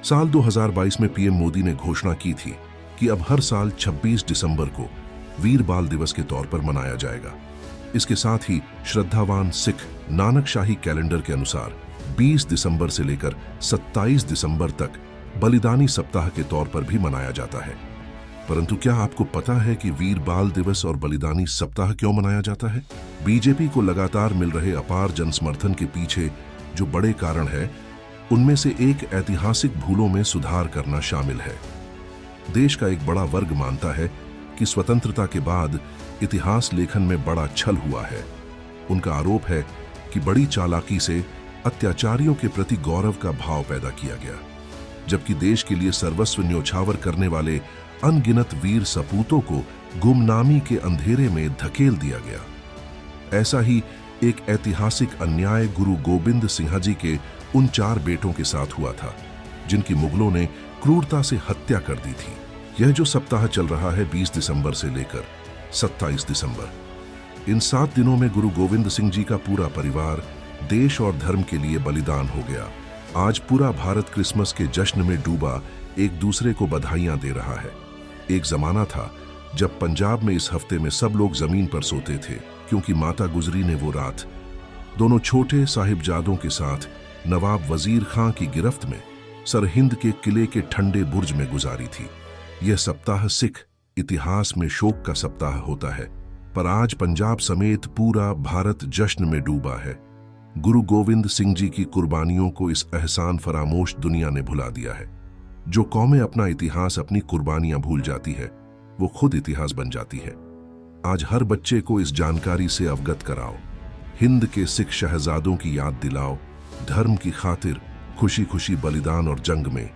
साल 2022 में पीएम मोदी ने घोषणा की थी कि अब हर साल 26 दिसंबर को वीर बाल दिवस के तौर पर मनाया जाएगा। इसके साथ ही श्रद्धावान सिख नानक शाही कैलेंडर के अनुसार 20 दिसंबर से लेकर 27 दिसंबर तक बलिदानी सप्ताह के तौर पर भी मनाया जाता है। परंतु क्या आपको पता है कि वीर बाल दिवस और बलिदानी सप्ताह क्यों मनाया जाता है? बीजेपी को लगातार मिल रहे अपार जनसमर्थन के पीछे जो बड़े कारण है, उनमें से एक ऐतिहासिक भूलों में सुधार करना शामिल है। देश का एक बड़ा वर्ग मानता है कि स्वतंत्रता के बाद इतिहास लेखन में बड़ा छल हुआ है। उनका आरोप है कि बड़ी चालाकी से अत्याचारियों के प्रति गौरव का भाव पैदा किया गया, जबकि देश के लिए सर्वस्व न्योछावर करने वाले अनगिनत वीर सपूतों को गुमनामी के अंधेरे में धकेल दिया गया। ऐसा ही एक ऐतिहासिक अन्याय गुरु गोविंद सिंह जी के उन 4 बेटों के साथ हुआ था, जिनकी मुगलों ने क्रूरता से हत्या कर दी थी। यह जो सप्ताह चल रहा है 20 दिसंबर से लेकर 27 दिसंबर, इन 7 दिनों में गुरु गोविंद सिंह जी का पूरा परिवार देश और धर्म के लिए बलिदान हो गया। आज पूरा भारत क्रिसमस के जश्न में डूबा एक दूसरे को बधाइयां दे रहा है। एक जमाना था जब पंजाब में इस हफ्ते में सब लोग जमीन पर सोते थे, क्योंकि माता गुजरी ने वो रात दोनों छोटे साहिबजादों के साथ नवाब वजीर खां की गिरफ्त में सरहिंद के किले के ठंडे बुर्ज में गुजारी थी। यह सप्ताह सिख इतिहास में शोक का सप्ताह होता है, पर आज पंजाब समेत पूरा भारत जश्न में डूबा है। गुरु गोविंद सिंह जी की कुर्बानियों को इस एहसान फरामोश दुनिया ने भुला दिया है। जो कौमें अपना इतिहास, अपनी कुर्बानियां भूल जाती है, वो खुद इतिहास बन जाती है। आज हर बच्चे को इस जानकारी से अवगत कराओ, हिंद के सिख शहजादों की याद दिलाओ, धर्म की खातिर खुशी खुशी बलिदान और जंग में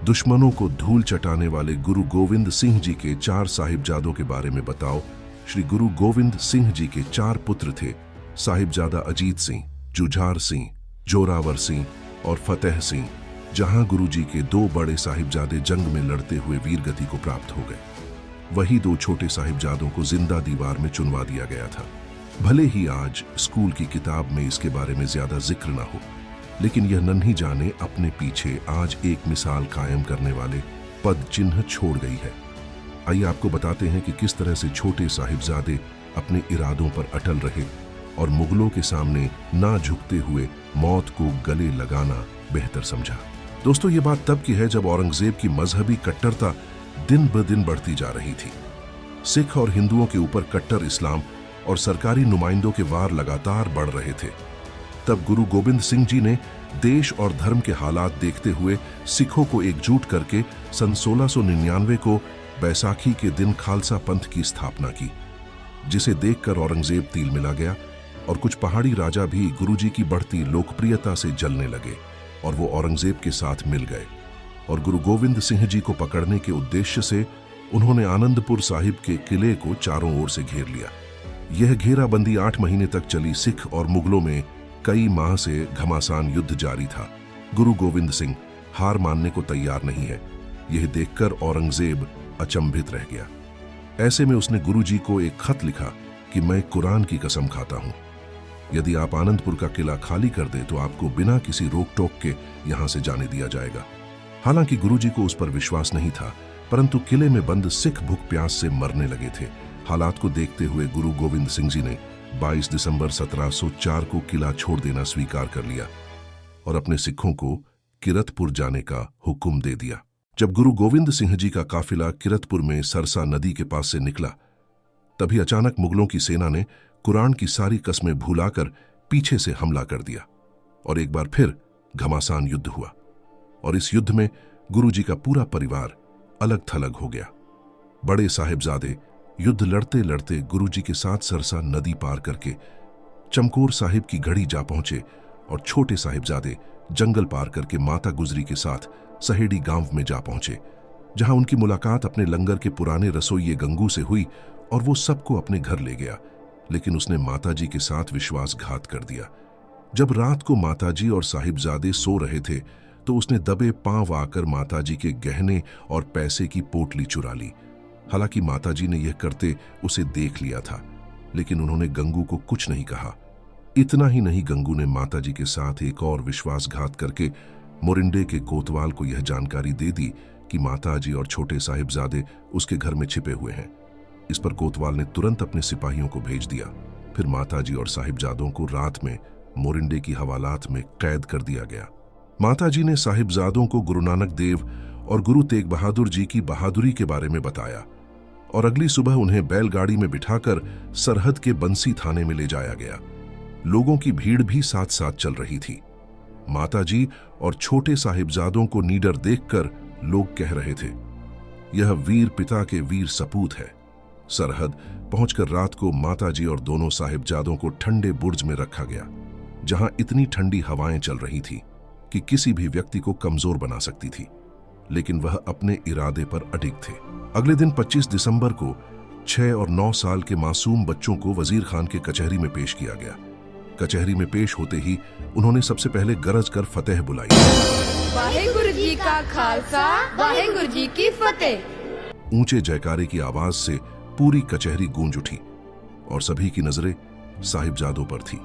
दुश्मनों को धूल चटाने वाले गुरु गोविंद सिंह जी के 4 साहिबजादों के बारे में बताओ। श्री गुरु गोविंद सिंह जी के 4 पुत्र थे, साहिबजादा अजीत सिंह, जुझार सिंह, जोरावर सिंह और फतेह सिंह। जहां गुरु जी के 2 बड़े साहिबजादे जंग में लड़ते हुए वीरगति को प्राप्त हो गए, वही 2 छोटे साहिबजादों को जिंदा दीवार में चुनवा दिया गया था। भले ही आज स्कूल की किताब में इसके बारे में ज्यादा जिक्र ना हो, लेकिन यह नन्ही जाने अपने पीछे आज एक मिसाल कायम करने वाले पद चिन्ह छोड़ गई है। आइए आपको बताते हैं कि किस तरह से छोटे साहिबजादे अपने इरादों पर अटल रहे और मुगलों के सामने ना झुकते हुए मौत को गले लगाना बेहतर समझा। दोस्तों, ये बात तब की है जब औरंगजेब की मजहबी कट्टरता दिन ब दिन बढ़ती जा रही थी। सिख और हिंदुओं के ऊपर कट्टर इस्लाम और सरकारी नुमाइंदों के वार लगातार बढ़ रहे थे। तब गुरु गोविंद सिंह जी ने देश और धर्म के हालात देखते हुए सिखों को एकजुट करके सन 1699 को बैसाखी के दिन खालसा पंथ की स्थापना की, जिसे देखकर औरंगजेब तिल मिला गया और कुछ पहाड़ी राजा भी गुरुजी की बढ़ती लोकप्रियता से जलने लगे और वो औरंगजेब के साथ मिल गए और गुरु गोविंद सिंह जी को पकड़ने के उद्देश्य से उन्होंने आनंदपुर साहिब के किले को चारों ओर से घेर लिया। यह घेराबंदी 8 महीने तक चली। सिख और मुगलों में कई माह से घमासान युद्ध जारी था। गुरु गोविंद सिंह हार मानने को तैयार नहीं है, यह देखकर औरंगजेब अचंभित रह गया। ऐसे में उसने गुरुजी को एक खत लिखा कि मैं कुरान की कसम खाता हूं, यदि आप आनंदपुर का किला खाली कर दे तो आपको बिना किसी रोक टोक के यहां से जाने दिया जाएगा। हालांकि गुरुजी को उस पर विश्वास नहीं था, परंतु किले में बंद सिख भूख प्यास से मरने लगे थे। हालात को देखते हुए गुरु गोविंद सिंह जी ने 22 दिसंबर 1704 को किला छोड़ देना स्वीकार कर लिया और अपने सिखों को किरतपुर जाने का हुक्म दे दिया। जब गुरु गोविंद सिंह जी का काफिला किरतपुर में सरसा नदी के पास से निकला, तभी अचानक मुगलों की सेना ने कुरान की सारी कस्में भुलाकर पीछे से हमला कर दिया और एक बार फिर घमासान युद्ध हुआ और इस युद्ध में गुरुजी का पूरा परिवार अलग थलग हो गया। बड़े साहिबजादे युद्ध लड़ते लड़ते गुरुजी के साथ सरसा नदी पार करके चमकौर साहिब की घड़ी जा पहुंचे और छोटे साहिबजादे जंगल पार करके माता गुजरी के साथ सहेड़ी गांव में जा पहुंचे, जहां उनकी मुलाकात अपने लंगर के पुराने रसोइये गंगू से हुई और वो सबको अपने घर ले गया। लेकिन उसने माताजी के साथ विश्वासघात कर दिया। जब रात को माताजी और साहिबजादे सो रहे थे तो उसने दबे पांव आकर माताजी के गहने और पैसे की पोटली चुरा ली। हालांकि माताजी ने यह करते उसे देख लिया था, लेकिन उन्होंने गंगू को कुछ नहीं कहा। इतना ही नहीं, गंगू ने माताजी के साथ एक और विश्वासघात करके मोरिंडे के कोतवाल को यह जानकारी दे दी कि माताजी और छोटे साहिबजादे उसके घर में छिपे हुए हैं। इस पर कोतवाल ने तुरंत अपने सिपाहियों को भेज दिया। फिर माताजी और साहिबजादों को रात में मोरिंडे की हवालात में कैद कर दिया गया। माताजी ने साहिबजादों को गुरु नानक देव और गुरु तेग बहादुर जी की बहादुरी के बारे में बताया और अगली सुबह उन्हें बैलगाड़ी में बिठाकर सरहद के बंसी थाने में ले जाया गया। लोगों की भीड़ भी साथ साथ चल रही थी। माताजी और छोटे साहिबजादों को नीडर देखकर लोग कह रहे थे, यह वीर पिता के वीर सपूत है। सरहद पहुंचकर रात को माताजी और दोनों साहिबजादों को ठंडे बुर्ज में रखा गया, जहां इतनी ठंडी हवाएं चल रही थी कि किसी भी व्यक्ति को कमजोर बना सकती थी, लेकिन वह अपने इरादे पर अडिग थे। अगले दिन 25 दिसंबर को 6 और 9 साल के मासूम बच्चों को वजीर खान के कचहरी में पेश किया गया। कचहरी में पेश होते ही उन्होंने सबसे पहले गरज कर फतेह बुलाई। वाहेगुरु जी का खालसा, वाहेगुरु जी की फतेह। ऊंचे जयकारे की आवाज से पूरी कचहरी गूंज उठी और सभी की नजरें साहिबजादों पर थी।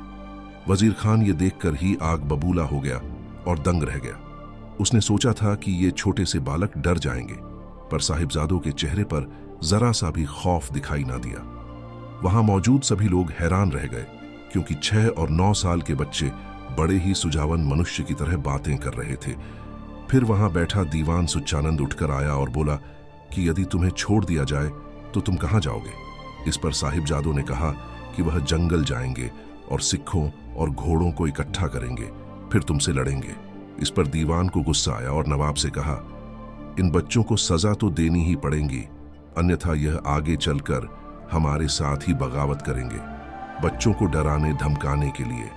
वजीर खान ये देखकर ही आग बबूला हो गया और दंग रह गया। उसने सोचा था कि ये छोटे से बालक डर जाएंगे, पर साहिबजादों के चेहरे पर जरा सा भी खौफ दिखाई ना दिया। वहां मौजूद सभी लोग हैरान रह गए, क्योंकि 6 और 9 साल के बच्चे बड़े ही सुजावन मनुष्य की तरह बातें कर रहे थे। फिर वहां बैठा दीवान सुच्चानंद उठकर आया और बोला कि यदि तुम्हें छोड़ दिया जाए तो तुम कहां जाओगे। इस पर साहिबजादों ने कहा कि वह जंगल जाएंगे और सिखों और घोड़ों को इकट्ठा करेंगे, फिर तुमसे लड़ेंगे। इस पर दीवान को गुस्सा आया और नवाब से कहा, इन बच्चों को सजा तो देनी ही पड़ेगी, अन्यथा यह आगे चलकर हमारे साथ ही बगावत करेंगे, बच्चों को डराने धमकाने के लिए।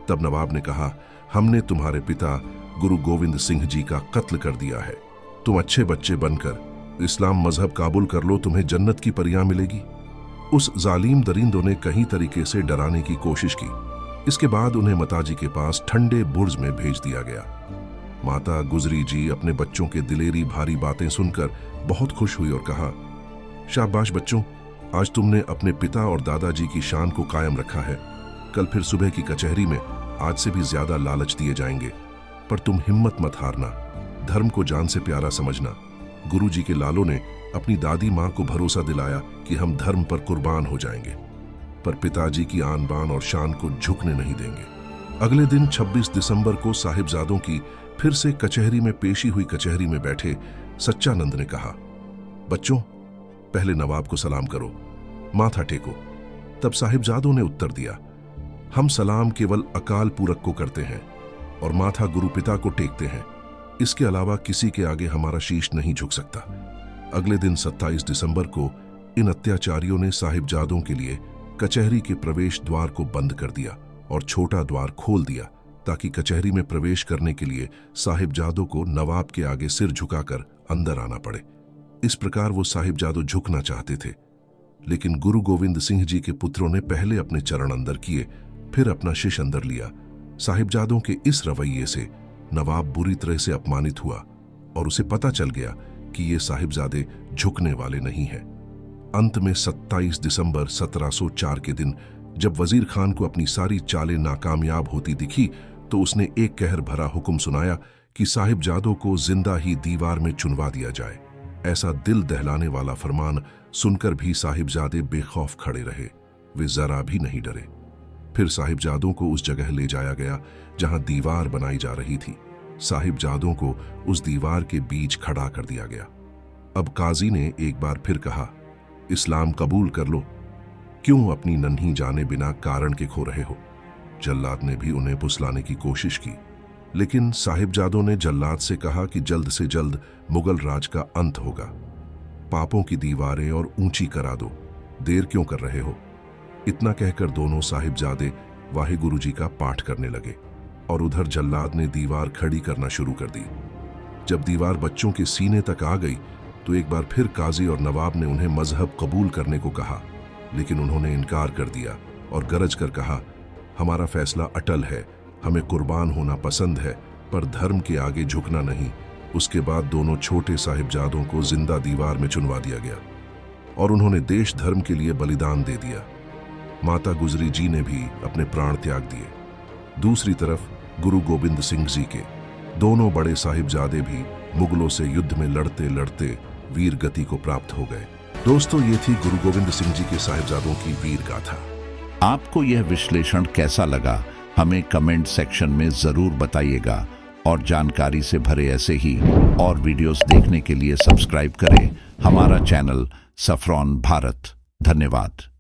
तब नवाब ने कहा, हमने तुम्हारे पिता गुरु गोविंद सिंह जी का कत्ल कर दिया है। तुम अच्छे बच्चे बनकर इस्लाम मजहब काबुल कर लो, तुम्हें जन्नत की परियां मिलेगी। उस जालिम दरिंदों ने कई तरीके से डराने की कोशिश की। इसके बाद उन्हें माताजी के पास ठंडे बुर्ज में भेज दिया गया। माता गुजरी जी अपने बच्चों के दिलेरी भारी बातें सुनकर बहुत खुश हुई और कहा, शाबाश बच्चों, आज तुमने अपने पिता और दादाजी की शान को कायम रखा है। कल फिर सुबह की कचहरी में आज से भी ज्यादा लालच दिए जाएंगे, पर तुम हिम्मत मत हारना, धर्म को जान से प्यारा समझना। गुरुजी के लालों ने अपनी दादी माँ को भरोसा दिलाया कि हम धर्म पर कुर्बान हो जाएंगे, पर पिताजी की आन बान और शान को झुकने नहीं देंगे। अगले दिन 26 दिसंबर को साहिबजादों की फिर से कचहरी में पेशी हुई। कचहरी में बैठे सच्चानंद ने कहा, बच्चों, पहले नवाब को सलाम करो, माथा टेको। तब साहिबजादों ने उत्तर दिया, हम सलाम केवल अकाल पूरक को करते हैं और माथा गुरु पिता को टेकते हैं, इसके अलावा किसी के आगे हमारा शीश नहीं झुक सकता। अगले दिन 27 दिसंबर को इन अत्याचारियों ने साहिबजादों के लिए कचहरी के प्रवेश द्वार को बंद कर दिया और छोटा द्वार खोल दिया, ताकि कचहरी में प्रवेश करने के लिए साहिबजादों को नवाब के आगे सिर झुकाकर अंदर आना पड़े। इस प्रकार वो साहिबजादों झुकना चाहते थे, लेकिन गुरु गोविंद सिंह जी के पुत्रों ने पहले अपने चरण अंदर किए, फिर अपना शीश अंदर लिया। साहिबजादों के इस रवैये से नवाब बुरी तरह से अपमानित हुआ और उसे पता चल गया कि ये साहिबजादे झुकने वाले नहीं हैं। अंत में 27 दिसंबर 1704 के दिन जब वजीर खान को अपनी सारी चालें नाकामयाब होती दिखी, तो उसने एक कहर भरा हुक्म सुनाया कि साहिबजादों को जिंदा ही दीवार में चुनवा दिया जाए। ऐसा दिल दहलाने वाला फरमान सुनकर भी साहिबजादे बेखौफ खड़े रहे, वे जरा भी नहीं डरे। फिर साहिबजादों को उस जगह ले जाया गया जहां दीवार बनाई जा रही थी। साहिबजादों को उस दीवार के बीच खड़ा कर दिया गया। अब काजी ने एक बार फिर कहा, इस्लाम कबूल कर लो, क्यों अपनी नन्ही जाने बिना कारण के खो रहे हो। जल्लाद ने भी उन्हें पुसलाने की कोशिश की, लेकिन साहिबजादों ने जल्लाद से कहा कि जल्द से जल्द मुगल राज का अंत होगा। पापों की दीवारें और ऊंची करा दो, देर क्यों कर रहे हो। इतना कहकर दोनों साहिबजादे वाहिगुरु जी का पाठ करने लगे और उधर जल्लाद ने दीवार खड़ी करना शुरू कर दी। जब दीवार बच्चों के सीने तक आ गई तो एक बार फिर काजी और नवाब ने उन्हें मजहब कबूल करने को कहा, लेकिन उन्होंने इनकार कर दिया और गरज कर कहा, हमारा फैसला अटल है, हमें कुर्बान होना पसंद है, पर धर्म के आगे झुकना नहीं। उसके बाद दोनों छोटे साहिबजादों को जिंदा दीवार में चुनवा दिया गया और उन्होंने देश धर्म के लिए बलिदान दे दिया। माता गुजरी जी ने भी अपने प्राण त्याग दिए। दूसरी तरफ गुरु गोविंद सिंह जी के दोनों बड़े साहिबजादे भी मुगलों से युद्ध में लड़ते लड़ते वीर गति को प्राप्त हो गए। दोस्तों, ये थी गुरु गोविंद सिंह जी के साहिबजादों की वीर गाथा। आपको यह विश्लेषण कैसा लगा हमें कमेंट सेक्शन में जरूर बताइएगा और जानकारी से भरे ऐसे ही और वीडियोस देखने के लिए सब्सक्राइब करें हमारा चैनल सफरॉन भारत। धन्यवाद।